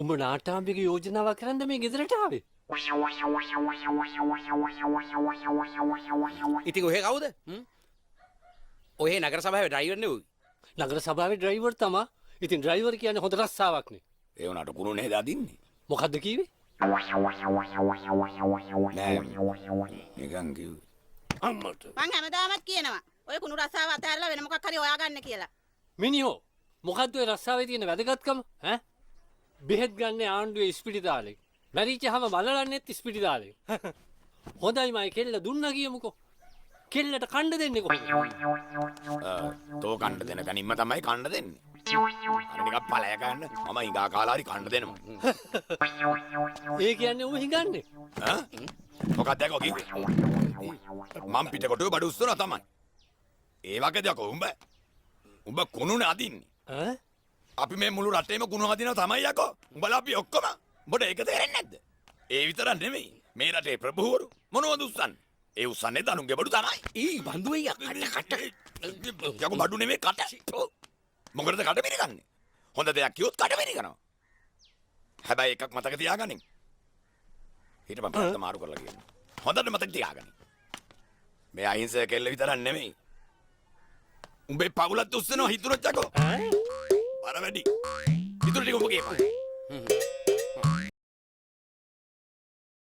උඹ නාට්‍යාම්බික යෝජනාවක් කරන්න මේ ගෙදරට ආවේ. ඉතින් ඔහෙ කවුද? ඔහෙ නගර සභාවේ ඩ්‍රයිවර් නෙවෙයි. නගර සභාවේ ඩ්‍රයිවර් තමා. ඉතින් ඩ්‍රයිවර් කියන්නේ හොඳ රස්සාවක්නේ. ඒ වුණාට කුණු නේද අදින්නේ? මොකද්ද කිව්වේ? නෑ. නිකන් කිව්වේ. අම්මට. මං හැමදාමත් කියනවා ඔය කුණු රස්සාව අතහැරලා වෙන මොකක් හරි හොයාගන්න කියලා. මිනිහෝ මොකද්ද ඔය රස්සාවේ තියෙන වැදගත්කම? ඈ? බෙහෙත් ගන්න ආණ්ඩුවේ ඉස්පිරිතාලේ. මැරිච්චහම බලලන්නෙත් ඉස්පිරිතාලේ. හොඳයි මයි කෙල්ල දුන්නා කියමුකෝ. කෙල්ලට කණ්ඩ දෙන්නේ කොහොමද? තෝ කණ්ඩ දෙන කනින්ම තමයි කණ්ඩ දෙන්නේ. අර නිකන් පළය ගන්න මම හිඟා කාලා හරි කණ්ඩ දෙනවා. ඒ කියන්නේ උඹ හිඟන්නේ. ඈ? මොකක්ද යකෝ කිව්වේ? මම පිටකොටුවේ බඩු උස්සනවා තමයි. ඒ වගේද යකෝ උඹ කුණුනේ අදින්නේ. ඈ? අපි මේ මුළු රටේම කුණු අදිනවා තමයි යකෝ. උඹලා අපි ඔක්කොම. උඹට ඒක තේරෙන්නේ නැද්ද? ඒ විතරක් නෙමෙයි. මේ රටේ ප්‍රභූවරු මොනවද උස්සන්නේ? ඒ උස්සන්නේ දනුන්ගේ බඩු තමයි. ඊ බඳුවේ කට. යකෝ බඩු නෙමෙයි කට. මොකටද කට පිරගන්නේ? හොඳ දෙයක් කිව්වොත් කට පිරගනවා. හැබැයි එකක් මතක තියාගනින්. හිටපන් පැත්ත මාරු කරලා කියන්න. හොඳට මතක තියාගනින්. මේ අහිංසක කෙල්ල විතරක් නෙමෙයි. උඹේ පවුලත් උස්සනවා හිතුනොත් යකෝ. බර වැඩි. ඉතුරු ටික උඹ කියපන්.